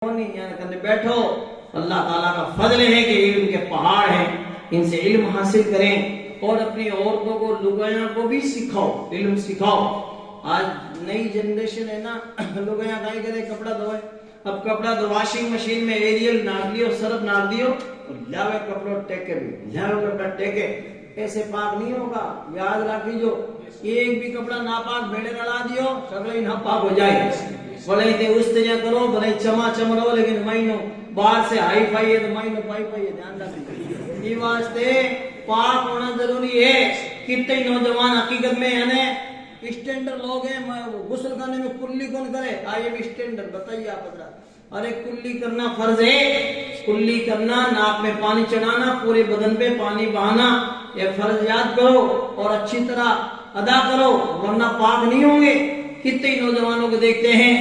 بیٹھو اللہ تعالیٰ کا فضل ہے کہ علم کے پہاڑ ہیں، ان سے علم حاصل کریں اور اپنی عورتوں کو لگایاں کو بھی سکھاؤ، علم سکھاؤ۔ آج نئی جنریشن ہے نا، لگایاں کائی کرے کپڑا دھوئے، اب کپڑا دو واشنگ مشین میں ایریل ناک لیو، سرف ناک دیو اور لاوے کپڑوں ٹیکے بھی لاوے کپڑا ٹیکے، ایسے پاک نہیں ہوگا۔ یاد رکھی جو ایک بھی کپڑا ناپاک بھیڑے نہ لا دیو سگلے ناپاک ہو جائے۔ بھلے تے اس طرح کرو، بھلے چما چم رہو، لیکن مہینوں باہر سے ہائی فائی ہے تو مہینوں پائی پائی ہے، دھیان رکھیں۔ یہ واسطے پاک ہونا ضروری ہے۔ کتنے نوجوان حقیقت میں یعنی اسٹینڈر لوگ ہیں، غسل کرنے میں کلی کون کرے؟ آئیے بھی اسٹینڈر بتائیے آپ حضرات۔ ارے کلی کرنا فرض ہے، کلی کرنا، ناک میں پانی چڑھانا، پورے بدن پہ پانی بہانا، یہ فرض یاد کرو اور اچھی طرح ادا کرو، ورنہ پاک نہیں ہوں گے۔ کتنے نوجوانوں کو دیکھتے ہیں،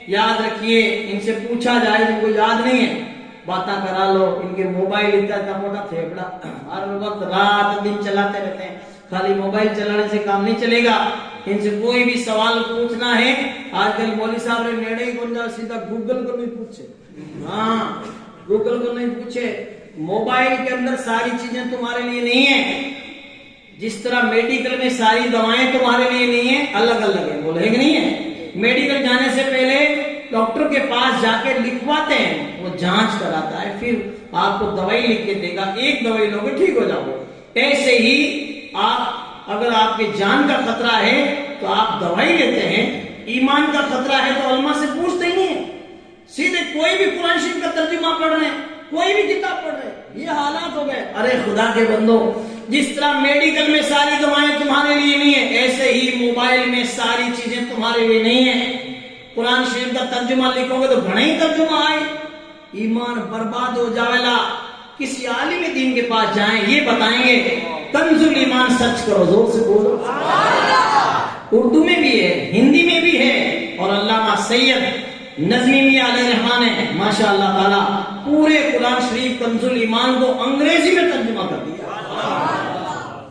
یاد رکھیے، ان سے پوچھا جائے ان کو یاد نہیں ہے، باتاں کرا لو، ان کے موبائل اتنا موٹا پھیپڑا ہر وقت رات دن چلاتے رہتے ہیں، خالی موبائل چلانے سے کام نہیں چلے گا۔ ان سے کوئی بھی سوال پوچھنا ہے، آج کل مولوی صاحب نے نیڑے ہی کون جا، سیدھا گوگل کو نہیں پوچھے، ہاں گوگل کو نہیں پوچھے۔ موبائل کے اندر ساری چیزیں تمہارے لیے نہیں ہیں، جس طرح میڈیکل میں ساری دوائیں تمہارے لیے نہیں ہیں، الگ الگ ہیں، بولے کہ نہیں ہے؟ میڈیکل جانے سے پہلے ڈاکٹر کے پاس جا کے لکھواتے ہیں، وہ جانچ کراتا ہے، پھر آپ کو دوائی لکھ کے دے گا، ایک دوائی لوگے ٹھیک ہو جاؤ گے۔ ایسے ہی آپ اگر آپ کے جان کا خطرہ ہے تو آپ دوائی لیتے ہیں، ایمان کا خطرہ ہے تو علماء سے پوچھتے ہی نہیں ہیں، سیدھے کوئی بھی قرآن شریف کا ترجمہ پڑھ رہے ہیں، کوئی بھی کتاب پڑھ رہے ہیں، یہ حالات ہو گئے۔ ارے خدا کے بندو، جس طرح میڈیکل میں ساری دوائیں تمہارے لیے نہیں ہیں، ایسے ہی موبائل میں ساری چیزیں تمہارے لیے نہیں ہیں۔ قرآن شریف کا ترجمہ لکھو گے تو گھنا ہی ترجمہ آئے، ایمان برباد ہو جاویلا۔ کسی عالم دین کے پاس جائیں، یہ بتائیں گے کنز الایمان سرچ کرو، زور سے بولو، اردو میں بھی ہے، ہندی میں بھی ہے، اور علامہ سید نظمی میاں علیہ رحمان نے ماشاء اللہ تعالی پورے قرآن شریف کنز الایمان کو انگریزی میں ترجمہ کر دیا،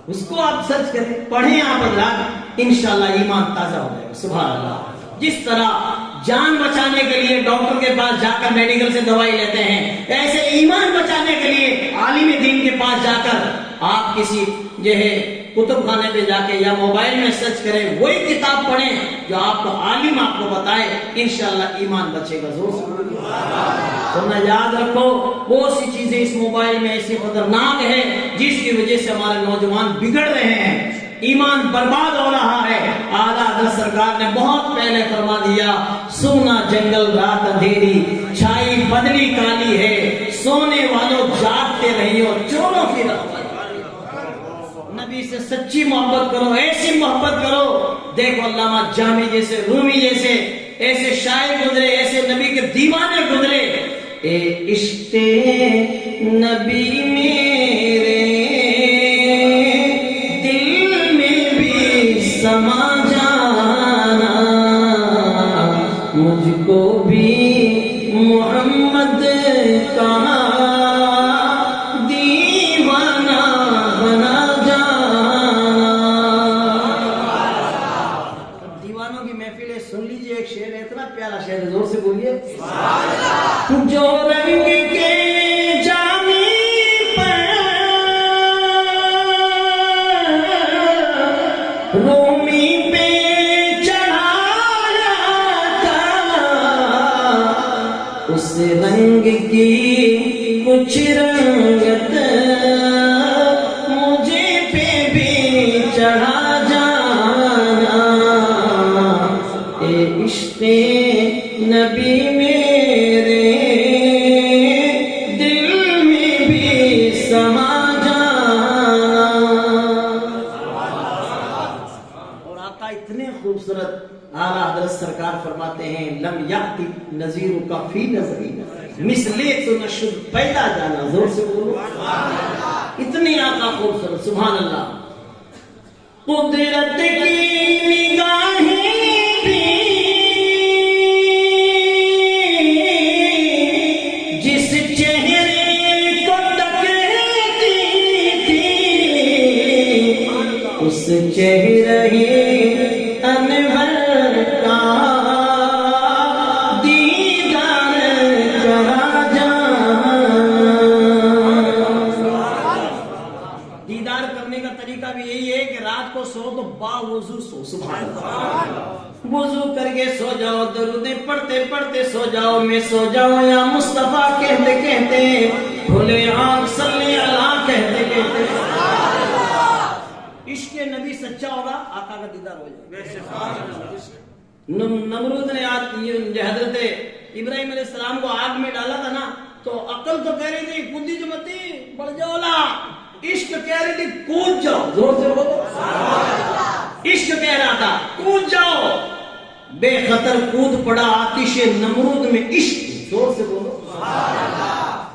اس کو آپ سرچ کریں، پڑھیں آپ حضرات، انشاءاللہ ایمان تازہ ہو جائے گا۔ سبحان اللہ۔ جس طرح جان بچانے کے لیے ڈاکٹر کے پاس جا کر میڈیکل سے دوائی لیتے ہیں، ایسے ایمان بچانے کے لیے عالم دین کے پاس جا کر آپ کسی جو ہے کتب خانے پہ جا کے یا موبائل میں سرچ کریں، وہی کتاب پڑھیں جو آپ کو عالم آپ کو بتائے، انشاءاللہ ایمان بچے گا۔ زور سے ورنہ یاد رکھو، بہت سی چیزیں اس موبائل میں ایسی خطرناک ہے جس کی وجہ سے ہمارے نوجوان بگڑ رہے ہیں، ایمان برباد ہو رہا ہے۔ اعلیٰ حضرت سرکار نے بہت پہلے فرما دیا، سونا جنگل رات اندھیری، چھائی بدلی کالی ہے، سونے والوں جاگتے رہیو، چوروں کی رہو۔ نبی سے سچی محبت کرو، ایسی محبت کرو، دیکھو علامہ جامی جیسے، رومی جیسے ایسے شاعر گزرے، ایسے نبی کے دیوانے گزرے۔ اے عشق نبی میرے دل میں بھی سما جانا، مجھ کو بھی محمد کا دیوانہ بنا جانا۔ دیوانوں کی محفل ہے، سن لیجئے، ایک شعر ہے، اتنا پیارا شعر ہے، زور سے بولیے جو رنگ کے جامی پر رومی پہ چڑھایا تھا، اس رنگ کی کچھ رنگت مجھے پہ بھی چڑھا جانا۔ اے عشق نبی میرے دل میں بھی سما جانا۔ اور آقا اتنے خوبصورت اعلیٰ حضرت سرکار فرماتے ہیں، لم یأتی نذیر کا فی نظری مثلے تو نشد پیدا جانا۔ زور سے بولو، اتنے آقا خوبصورت، سبحان اللہ۔ قدرت کی نگاہیں جس چہرے کو تکتی تھی، اس چہرے انور کا دیدار वजू सो, सुभान अल्लाह। वजू करके सो जाओ, दरूदें पढ़ते पढ़ते सो जाओ, मैं सो जाऊं या मुस्तफा कहते कहते, खुले आँख सल्ले अला कहते कहते। इश्क नबी सच्चा होगा, आका का दीदार हो जाएगा। नमरूद ने हजरत इब्राहिम अलैहिस्सलाम को आग में डाला था ना, तो अकल तो कह रही थी कूदी जो मती बढ़ जाओ ला, इश्क कह रही थी कूद जाओ, जोर से बोलो। इश्क कह रहा था कूद जाओ, बेखतर कूद पड़ा आतिश नमरूद में इश्क, जोर से बोलो।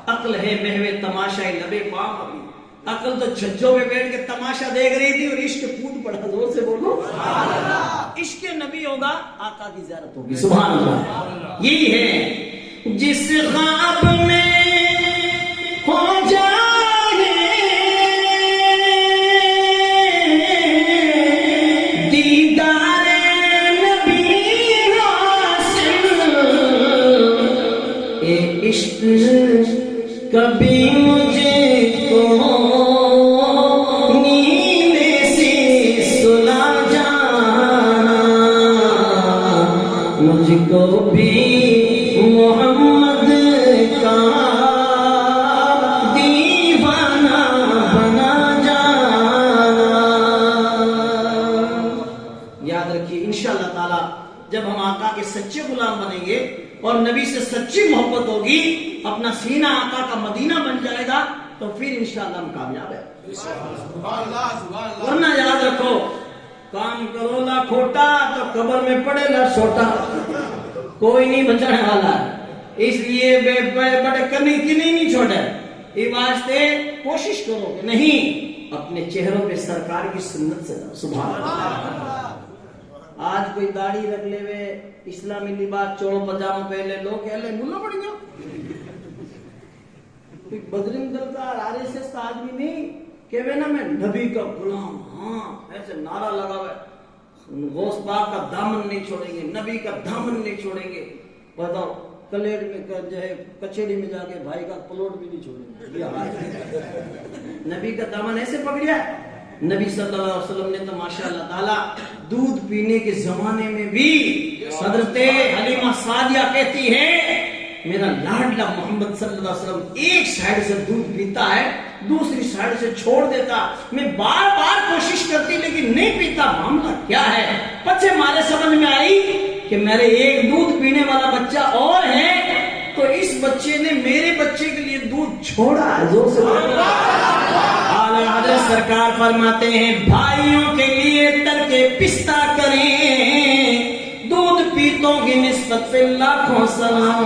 अक्ल है महवे तमाशा लबे पाम, अभी अकल तो छज्जों में बैठ के तमाशा देख रही थी और इश्क कूद पड़ा, जोर से बोलो। इश्क नबी होगा, आका की ज़ियारत होगी, सुभान अल्लाह। यही है जिस ख्वाब में हो जाए दीदारे नबी हासिल, ए इश्क कभी मुझे को मुझको भी मोहम्मद का दीवाना बना जाना। याद रखिए इंशाअल्लाह ताला जब हम आका के सच्चे गुलाम बनेंगे और नबी से सच्ची मोहब्बत होगी, अपना सीना आका का मदीना बन जाएगा, तो फिर इंशाअल्लाह हम कामयाब है। वरना याद रखो, काम करो ला खोटा तो कब्र में पड़ेगा छोटा, कोई नहीं बचाने वाला। इसलिए बड़े करने की नहीं छोड़े, ये वास्ते कोशिश करो कि नहीं अपने चेहरों पे सरकार की सुन्नत से जाओ, सुभान अल्लाह। आज कोई दाढ़ी रख ले वे, इस्लामी लिबास चोड़ो पजामा पहले, लोग कह ले मुल्ला पड़ गया। बजरंग दल का आरएसएस का आदमी नहीं कि वे ना मैं नबी का गुलाम, हाँ ऐसे नारा लगा हुआ, गौस पाक का दामन नहीं छोड़ेंगे, नबी का दामन नहीं छोड़ेंगे। बताओ कलेर में जो है कचेरी में जाके भाई का प्लॉट भी नहीं छोड़ेंगे। नबी का दामन ऐसे पकड़िया। नबी सल्लल्लाहु अलैहि वसल्लम ने तो माशाअल्लाह ताला दूध पीने के जमाने में भी हजरत हलीमा सादिया कहती है मेरा लाडला मोहम्मद सल्लल्लाहु अलैहि वसल्लम एक साइड से दूध पीता है, दूसरी साइड से छोड़ देता, मैं बार बार कोशिश करती लेकिन नहीं पीता, मामला क्या है? बच्चे मारे समझ में आई कि मेरे एक दूध पीने वाला बच्चा और है, तो इस बच्चे ने मेरे बच्चे के लिए दूध छोड़ा है। जोर से आला हज़रत सरकार फरमाते हैं भाइयों के लिए तरके पिस्ता करें, दूध पीतों की निस्बत पे लाखों सलाम।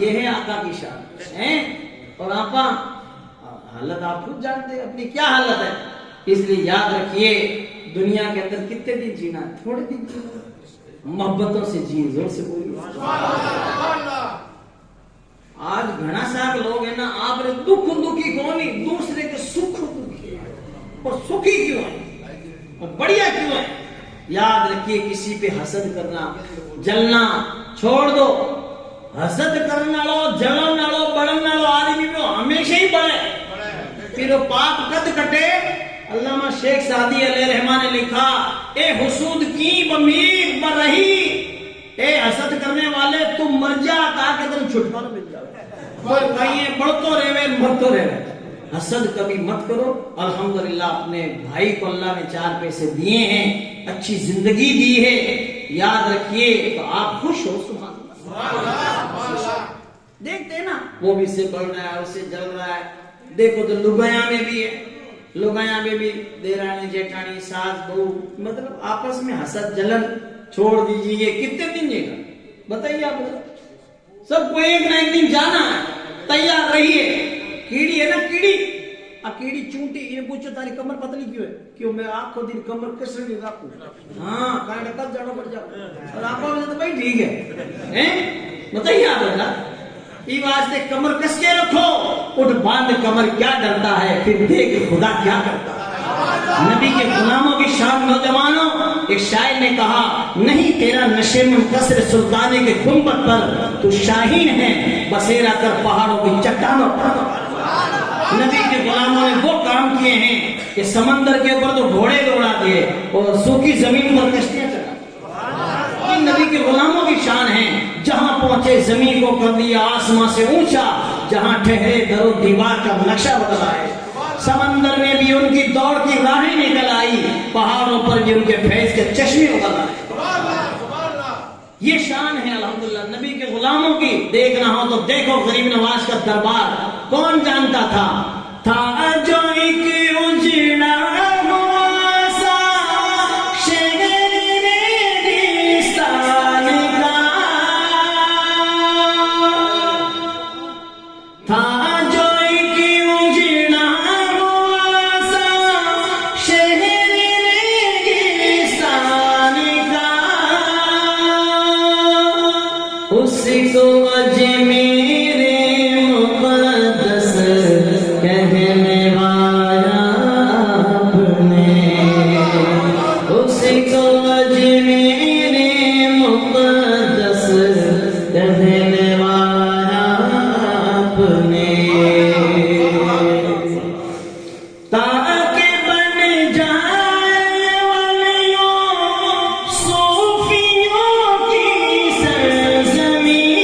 ये है आका की शान है। और आपा हालत आप खुद जानते हैं अपनी क्या हालत है, इसलिए याद रखिए दुनिया के अंदर कितने दिन जीना, थोड़े दिन जीना, मोहब्बतों से जी, जोर से बोलिए। आज घना साग लोग है ना, आप दुख दुखी कौन नहीं, दूसरे के सुख दुखी है, और सुखी क्यों है और बढ़िया क्यों है। याद रखिए किसी पे हसद करना जलना छोड़ दो। हसद करना लो जलन लो बढ़न लो आदमी को हमेशा ही बढ़े, फिर वो पाप कद कटे। अल्लामा शेख सादी अलैहिर्रहमान ने लिखा ए हुसूद की बमीर बरही, ए हसद करने वाले तुम मर जा ताकि तुम छुटकारा मिल जाओ। और कहीं बढ़तो रहे मरतो रहे, हसद कभी मत करो। अल्हम्दुलिल्लाह अपने भाई को अल्लाह ने 4 पैसे दिए हैं, अच्छी जिंदगी दी है, याद रखिए तो आप खुश हो। सुभान अल्लाह। देखते हैं ना वो भी से बढ़ रहा है, उससे जल रहा है। देखो तो लुगाया में भी है, लुगाया में भी देरानी जेठानी सास बहू, मतलब आपस में हसद जलन छोड़ दीजिए। कितने दिन जीना बताइए आप, सबको एक ना एक दिन जाना है, तैयार रहिए। कीड़ी है ना कीड़ी, अब कीड़ी चूंटी, ये पूछो तारी कमर पतली क्यों है, क्यों मैं आपको दिन कमर कैसे नहीं रखूं, हाँ कारण कब जाना पड़ जाओ, और आपको तो भाई ठीक है बताइए आप बेटा। ये वास्ते कमर कस के रखो, उठ बांध कमर क्या डरता है, फिर देख खुदा क्या करता है। नबी के गुलामों की शान नौजवानों, एक शायर ने कहा नहीं तेरा नशे में कसर सुल्ताने के गुंबद पर, तू शाहीन है बसेरा कर पहाड़ों की चट्टानों पर। नबी के गुलामों ने वो काम किए हैं, کہ سمندر کے اوپر تو گھوڑے دوڑا دیے اور سوکھی زمین پر کشتیاں چلا. یہ نبی کے غلاموں کی شان ہے. جہاں پہنچے زمین کو کر دیا آسمان سے اونچا, جہاں ٹھہرے در و دیوار کا نقشہ بدلا ہے. سمندر میں بھی ان کی دوڑ کی راہیں نکل آئی, پہاڑوں پر بھی ان کے فیض کے چشمے ابل آئے. یہ شان ہے الحمدللہ نبی کے غلاموں کی. دیکھنا ہو تو دیکھو غریب نواز کا دربار. کون جانتا تھا جو ایک اجڑا ہوا سا شہر ریگستان کا, تھا جو ایک اجڑا ہوا سا شہر ریگستان کا, اس کو اجمیر مقدس کہنے والا آپ نے, اس کو اجمیر مقدس کہنے والا آپ نے, تاکہ بن جائے ولیوں صوفیوں کی سرزمین,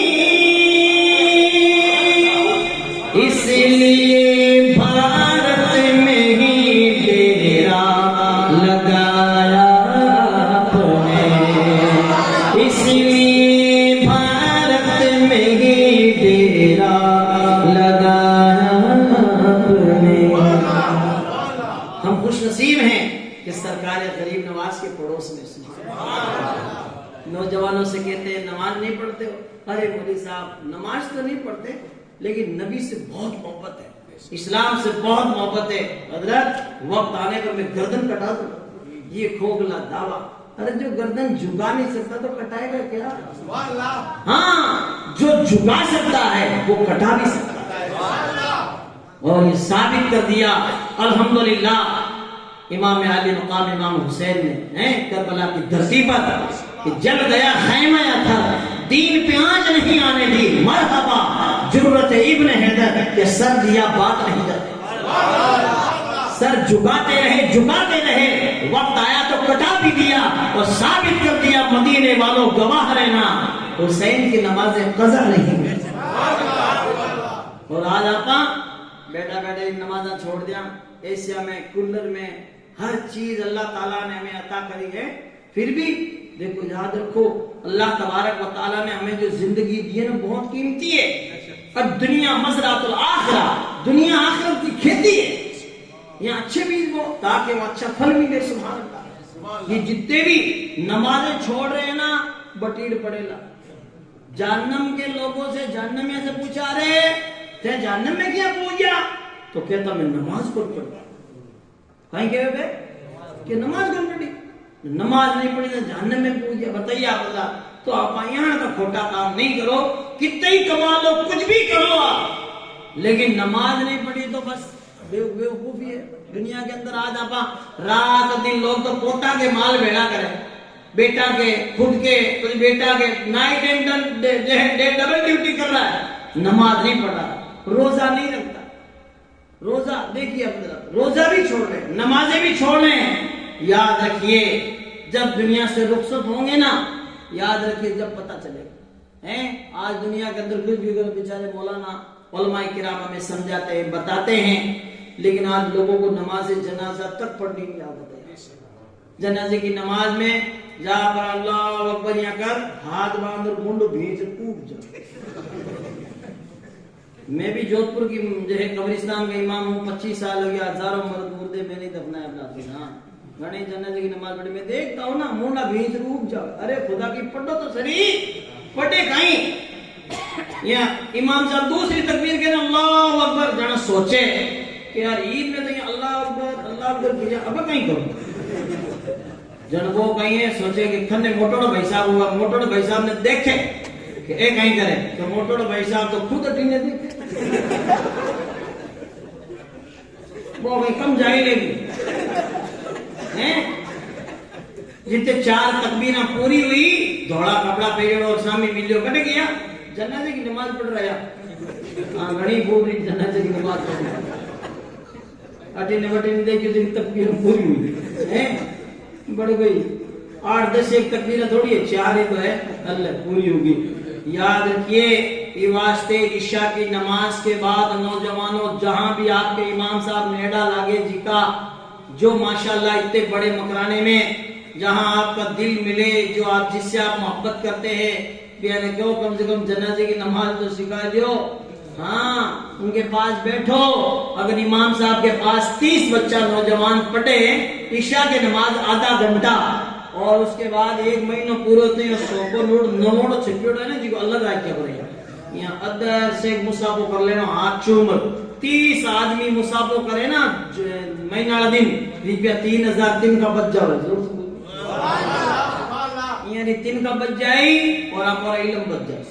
اس لیے بھارت میں ہی ڈیرا لگایا آپ نے, اس لیے بھارت میں ہی ڈیرا لگایا آپ نے. ہم خوش نصیب ہیں کہ سرکار غریب نواز کے پڑوس میں سنیں. نوجوانوں سے کہتے ہیں نماز نہیں پڑھتے ہو. ارے مولوی صاحب نماز تو نہیں پڑھتے لیکن نبی سے بہت محبت ہے, اسلام سے بہت محبت ہے. حضرت وقت آنے پر میں گردن کٹا دوں, یہ کھوکھلا دعویٰ. ارے جو گردن جھکا نہیں سکتا تو کٹائے گا کیا؟ ہاں, جو جھکا سکتا ہے وہ کٹا بھی سکتا ہے. اور یہ ثابت کر دیا الحمدللہ امام علی مقام امام حسین نے کربلا کی دھرتی پر, کہ جل گیا خیمہ تھا دین پہ آنچ نہیں آنے دی, مرحبا ضرورت ابن حیدر کہ سر دیا بات نہیں کرتے. سر جھکاتے رہے, وقت آیا تو کٹا بھی دیا اور ثابت کر دیا مدینے والوں گواہ رہنا حسین کی نماز قضا نہیں ہوئی. اور آج آپ بیٹا نمازاں چھوڑ دیا. ایشیا میں کولر میں ہر چیز اللہ تعالیٰ نے ہمیں عطا کری ہے, پھر بھی دیکھو یاد رکھو اللہ تبارک و تعالیٰ نے ہمیں جو زندگی دی ہے نا بہت قیمتی ہے. اب دنیا مزرعۃ الآخرہ, دنیا آخرت کی کھیتی ہے. یہاں اچھے بیج بو تاکہ وہ اچھا پھل ملے. سبحان اللہ. یہ جتنے بھی نمازیں چھوڑ رہے ہیں نا بٹیڑ پڑے لا. جہنم کے لوگوں سے جہنمیوں سے پوچھا رہے تھے جہنم میں کیا پوچھ گیا, تو کہتا میں نماز کو پڑھتا. کہیں کہ بے کہ نماز کو پڑھی, نماز نہیں پڑھی تو جہنم میں پوچھ گیا. بتائیے آپ اللہ, تو آپ یہاں کا کھوٹا کام نہیں کرو, کتنے ہی کما لو کچھ بھی کرو آپ, لیکن نماز نہیں پڑھی تو بس بیوقوفی ہے. دنیا کے اندر آج آپ رات دن لوگ تو پوتا کے مال بھیڑا کرے, بیٹا کے خود کے بیٹا کے نائٹ اینڈ ڈبل ڈیوٹی کر رہا ہے, نماز نہیں پڑھ رہا, روزہ نہیں رکھتا. روزہ دیکھیے اب روزہ بھی چھوڑ رہے, نمازیں بھی چھوڑ رہے ہیں. یاد رکھیے جب دنیا سے رخصت ہوں گے نا, یاد رکھیے جب پتہ چلے گا. آج دنیا کے اندر کچھ بھی بیچارے مولانا علماء کرام ہمیں سمجھاتے ہیں بتاتے ہیں, لیکن آج لوگوں کو نماز جنازہ تک پڑھنی نہیں عادت ہے. جنازے کی نماز میں جا پر اللہ اکبر یا کر ہاتھ باندھ اور منڈ بھیج ٹوٹ جا. میں بھی جودھ پور کی جو ہے قبرستان کا امام ہوں, 25 سال ہو گیا, ہزاروں مرد مردے میں نہیں دفنایا اپنا. ہاں گھنے جنازے کی نماز پڑھی, میں دیکھتا ہوں نا منڈا بھیج روک جا. ارے خدا کی پڑھو تو سری پڑھے کہیں. یا امام صاحب دوسری تکبیر کہنا اللہ اکبر, جانا سوچے کہ یار عید میں تو یہ اللہ اکبر کیا, اب کہیں کرو جن وہ کہیں سوچے کہ کھنے موٹوڑا بھائی صاحب ہوا, موٹوڑا بھائی صاحب نے دیکھے کہ اے کہیں کرے, تو موٹوڑا بھائی صاحب تو خود اٹھینے دیکھے وہ کہیں کم جائے لے گی. جتنے 4 تکبیریں پوری ہوئی دھوڑا کپڑا پہنے اور سامنے ملیو کٹ گیا, جنازے کی نماز پڑھ رہا. ہاں گھڑی بول رہی جنازے کی نماز پڑھ رہا. अटीने बटीने देखियो तो तकबीर पूरी हुई है, बढ़ गई 8-10 एक तकबीर थोड़ी है, 4 ही तो है, अल्लाह पूरी होगी। याद रखिए, ये वास्ते ईशा की नमाज के बाद नौजवानों जहां भी आपके इमाम साहब नेड़ा लागे जी का, जो माशाल्लाह इतने बड़े मकराने में जहां आपका दिल मिले, जो आप जिससे आप मोहब्बत करते हैं, यानी क्यों कम से कम जनाजे की नमाज तो सिखा दो। हाँ, उनके पास बैठो। अगर इमाम साहब के पास 30 बच्चा नौजवान पढ़े ईशा के नमाज आधा घंटा और उसके बाद 1 महीना पूरे होते हैं, सोको नोड़ छिपियोड़ है ना जी को अलग आए क्या करेगा, यहाँ अदर से मुसाफो कर लेना हाथ चूमर 30 आदमी मुसाफो करे ना महीना दिन रुपया 3000 दिन का बच जाओ, यानी 3 का बच जाए और हमारा इल्म बच जाए।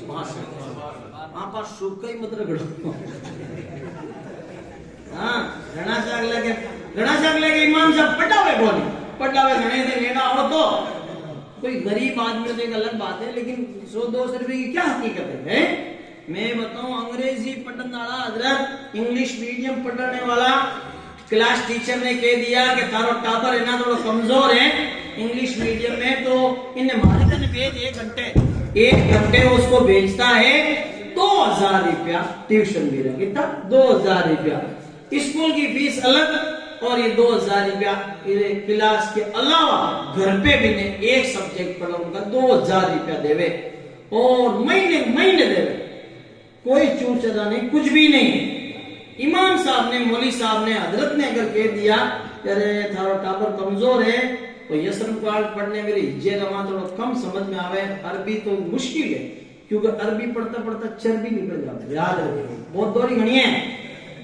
आप सुख ही मत रगड़ो। हाँ, घना शाग लगे इमाम साहब पटावे बोली पटावे घने से नेड़ा हो तो कोई गरीब आदमी तो एक अलग बात है, लेकिन 100-200 रुपए की क्या हकीकत है? मैं बताऊं, अंग्रेजी पढ़ने वाला हजरत इंग्लिश मीडियम पढ़ने वाला क्लास टीचर ने कह दिया कि तारो टाबर है ना थोड़ा कमजोर है इंग्लिश मीडियम में, तो इन्हें मालिक ने भेज 1 घंटे उसको भेजता है 2000 रुपया ट्यूशन भी रहा, कितना 2000 रुपया स्कूल की फीस अलग और ये 2000 रुपया क्लास के अलावा घर पे भी ने एक सब्जेक्ट पढ़ाऊंगा 2000 रुपया देवे और महीने देवे, कोई चूक चदा नहीं, कुछ भी नहीं। इमाम साहब ने, मौली साहब ने, हजरत ने अगर कह दिया अरे थारा टाबर कमजोर है तो यसरम कुरान पढ़ने मेरी हिज्जे रवा थोड़ा कम समझ में आवे, अरबी तो मुश्किल है क्योंकि अरबी पढ़ता पढ़ता चर्बी निकल जाती है, याद रखिए बहुत दोरी घनी है।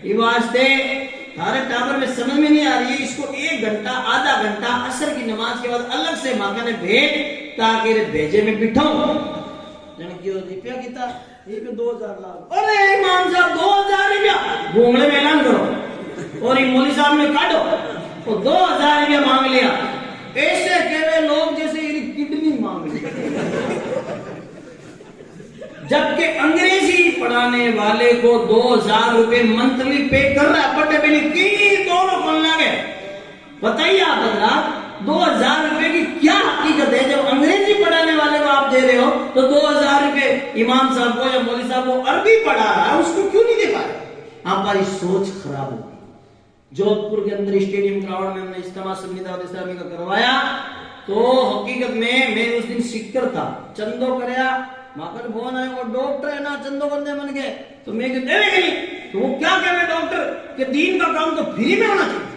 ये वास्ते थारे टाबर में समझ में नहीं आ रही है, इसको 1 घंटा आधा घंटा असर की नमाज के बाद अलग से माँ ने भेज ताकि भेजे में बिठाऊं रुपया कितना 2000 लाख। अरे इमाम साहब 2000 रुपया घूमने में ऐलान करो और मौली साहब ने काटो तो 2000 रुपया मांग लिया। ऐसे कहे लोग जैसे किडनी मांग ली, जबकि अंग्रेजी पढ़ाने वाले को 2000 रुपए मंथली पे कर रहा है, बटे बेली की दोनों कौन लगे बताइए आप हजरात, 2000 रुपए की क्या हकीकत है? जब अंग्रेजी पढ़ाने वाले को आप दे रहे हो तो 2000 रुपए इमाम साहब को या मौली साहब को अरबी पढ़ा रहा है उसको क्यों नहीं दे पा रहे? हमारी सोच खराब होगी। जोधपुर के अंदर स्टेडियम ग्राउंड में हमने इज्तिमा सुन्नी दावत इस्लामी का करवाया तो हकीकत में मैं उस दिन सिक्कर था, चंदो करया माकर फोन आया वो डॉक्टर है ना चंदो बंदे बन गए, तो मैं देवे नहीं तो वो क्या कह रहे डॉक्टर कि दीन का काम तो फ्री में होना चाहिए।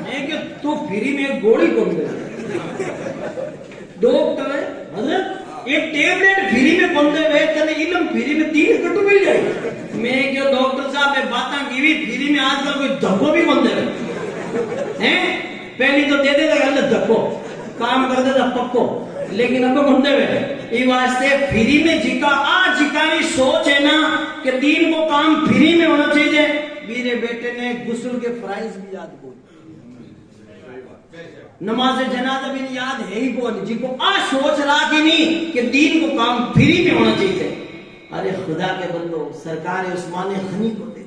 मैं कि तू फ्री में गोली कौन दे डॉक्टर है हजरत एक टेबलेट फ्री में कौन दे तेने इल्म फ्री में 3 कटु मिल जाए। मैं क्यों डॉक्टर साहब में बातें की भी फ्री में आजकल कोई धक्को भी कौन दे हैं, पहली तो दे देता गलत धक्को काम कर देता पक्को, लेकिन अब कौन दे ये वास्ते फ्री में जिका आज जिकानी सोच है ना कि दीन को काम फ्री में होना चाहिए। मेरे बेटे ने गुस्ल के फराइज भी याद बोल, नमाज जनाजा भी याद है ही बोल, जिनको आ सोच रहा कि नहीं कि दीन को काम फ्री में होना चाहिए। अरे खुदा के बंदो, सरकार उस्मान गनी को दे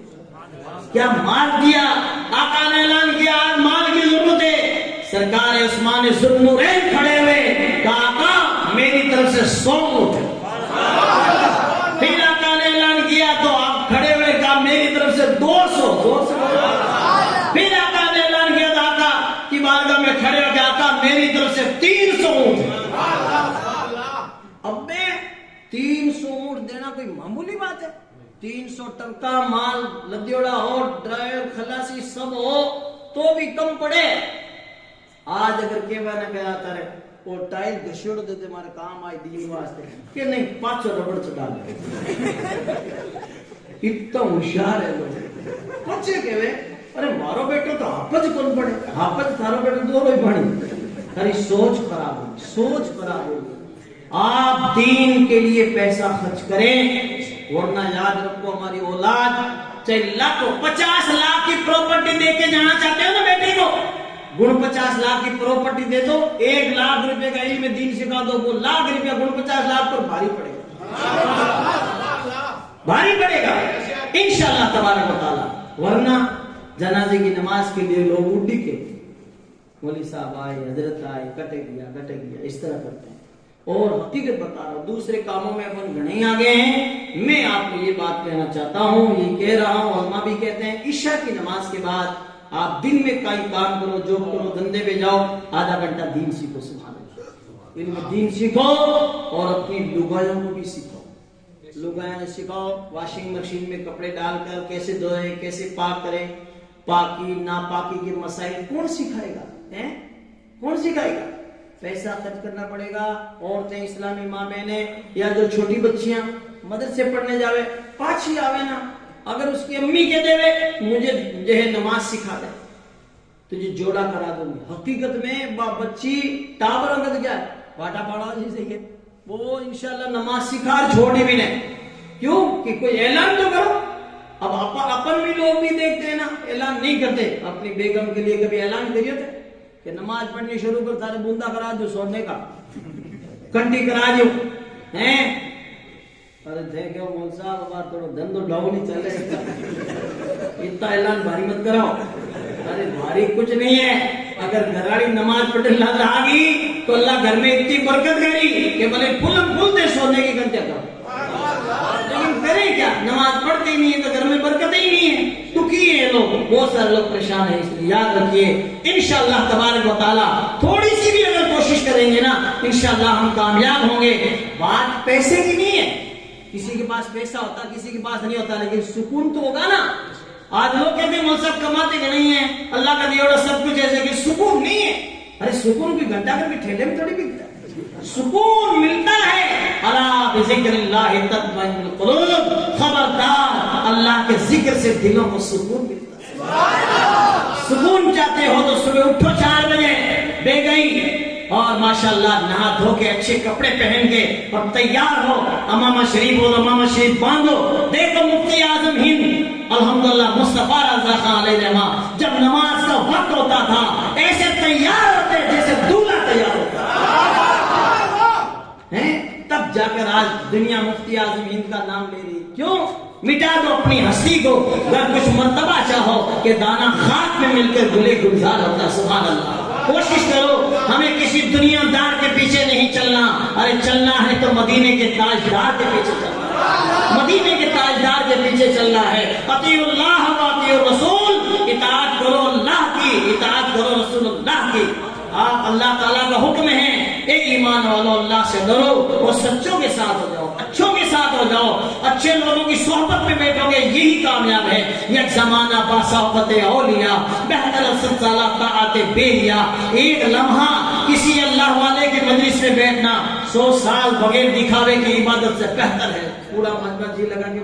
क्या माल दिया, आका ने ऐलान किया आज माल की जरूरत है। सरकार उस्मान ज़ुन्नूरैन खड़े हुए कहा मेरी तरफ से 100 ऊंट, फिर आका ने ऐलान किया तो आप खड़े हुए कहा मेरी तरफ से 200, फिर आका ने ऐलान किया था आका की बारगाह में खड़े होकर आका मेरी तरफ से 300 ऊंट। अब मैं 300 ऊंट देना कोई मामूली बात है? 300 टन का माल लद्योड़ा हो, ड्राइवर खलासी सब हो तो भी कम पड़े। आज अगर केवा ना गया तारे वो टाइल घसीड़ देते हमारे काम आए दीन वास्ते कि नहीं 500 रबड़ चढ़ा इतना होशियार है लोग। बच्चे कहवे अरे मारो बेटो तो हाफज कौन पड़े, हाफज थारो बेटो दो रोई पड़ी। तारी सोच खराब हो, सोच खराब हो। आप दीन के लिए पैसा खर्च करें, वरना याद रखो हमारी औलाद चाहे लाखों 50 लाख की प्रॉपर्टी देके जाना चाहते हो ना बेटे को, गुण 50 लाख की प्रॉपर्टी दे दो, 1 लाख रुपए का इल्म दीन सिखा दो, वो लाख रुपया गुण 50 लाख पर भारी पड़ेगा, भारी पड़ेगा इंशाअल्लाह तबारक व तआला। वरना जनाजे की नमाज के लिए लोग उड्डी के मौलवी साहब आए, हजरत आए, कटे गया, इस तरह करते हैं। और हकीकत बता रहा हूँ, दूसरे कामों में अपन घने आगे हैं। मैं आपको ये बात कहना चाहता हूँ, ये कह रहा हूँ, उलमा भी कहते हैं ईशा की नमाज के बाद आप दिन में कई काम करो, जॉब करो, धंधे पे जाओ, आधा घंटा दीन सीखो, सुभान अल्लाह, इनमें दीन सीखो और अपनी लुगाइयों को भी सीखो। लुगाइयां सिखाओ, वॉशिंग मशीन में कपड़े डालकर कैसे धोए, कैसे पाक करें, पाकी नापाकी के मसाइल कौन सिखाएगा, हैं? कौन सिखाएगा? पैसा खर्च करना पड़ेगा। औरतें, इस्लामी माँ बहनें या जो छोटी बच्चियां मदरसे पढ़ने जावे, पाछी आवे ना, अगर उसकी अम्मी कह देवे मुझे जो है नमाज सिखा दे, तुझे जोड़ा करा दूंगी। हकीकत में बच्ची टाबर अंगत क्या है, बाटा पाड़ा जी सही है, वो इंशाल्लाह नमाज सिखा छोड़े भी नहीं। क्यों कि कोई ऐलान तो करो। अब अपन भी लोग भी देखते हैं ना, ऐलान नहीं करते। अपनी बेगम के लिए कभी ऐलान करिए थे कि नमाज पढ़नी शुरू कर, सारे बूंदा करा दो, सोने का कंटी करा दो, हैं? अरे देखो मौल साहब, अब थोड़ा धंधो डाउन ही चले, इतना ऐलान भारी मत कराओ। अरे भारी कुछ नहीं है, अगर घराड़ी नमाज पढ़ने आ गई तो अल्लाह घर में इतनी बरकत करी कि भले फुलते सोने की घंटे करो। लेकिन करें क्या, नमाज पढ़ते ही नहीं है तो घर में बरकत ही नहीं है, दुखी है लोग, बहुत सारे लोग परेशान है। इसलिए याद रखिए, इंशाअल्लाह तबारक व तआला थोड़ी सी भी अगर कोशिश करेंगे ना, इंशाअल्लाह हम कामयाब होंगे। बात पैसे की नहीं है, किसी के पास पैसा होता, किसी के पास नहीं होता, लेकिन सुकून तो होगा ना। आज लोग कहते हैं सब कमाते कि नहीं है, अल्लाह का दिया सब कुछ ऐसे, कि सुकून नहीं है। अरे सुकून भी घंटा कर भी ठेले में थोड़ी बिकता है, सुकून मिलता है अला बिज़िक्रिल्लाह तत्मइन्नुल क़ुलूब, खबरदार अल्लाह के जिक्र से दिलों को सुकून मिलता है। सुकून चाहते हो तो सुबह उठो 4 बजे बेगई और माशाल्लाह नहा धो के अच्छे कपड़े पहन के और तैयार हो, अमामा शरीफ हो, अमामा शरीफ बांधो। देखो मुफ्ती आजम हिंद अल्हम्दुलिल्लाह मुस्तफा रज़ा खान अलैहिर्रहमा जब नमाज का वक्त होता था ऐसे तैयार होते जैसे दूल्हा तैयार होता है। तब जाकर आज दुनिया मुफ्ती आजम हिंद का नाम ले रही। क्यों? मिटा दो अपनी हस्ती को, अगर कुछ मर्तबा चाहो कि दाना खाक में मिलकर गुले गुलजार होता। सुभान अल्लाह। कोशिश करो, हमें किसी दुनियादार के पीछे नहीं चलना। अरे चलना है तो मदीने के ताजदार के पीछे चलना, मदीने के ताजदार के पीछे चलना है। अतीउल्लाह व अतीउर रसूल, इताअत करो अल्लाह की, इताअत करो रसूलुल्लाह की। आप अल्लाह ताला का हुक्म है, एक ईमान वालों अल्लाह से डरो और सच्चों के साथ हो जाओ, अच्छों के साथ हो जाओ, अच्छे लोगों की सोहबत में बैठोगे, यही कामयाब है। यह जमाना बासावत औलिया बेहतर सत्साला ताआते बेहिया। एक लम्हा किसी अल्लाह वाले के मजलिस में बैठना 100 साल बगैर दिखावे की इबादत से बेहतर है। पूरा मजमा जी लगा के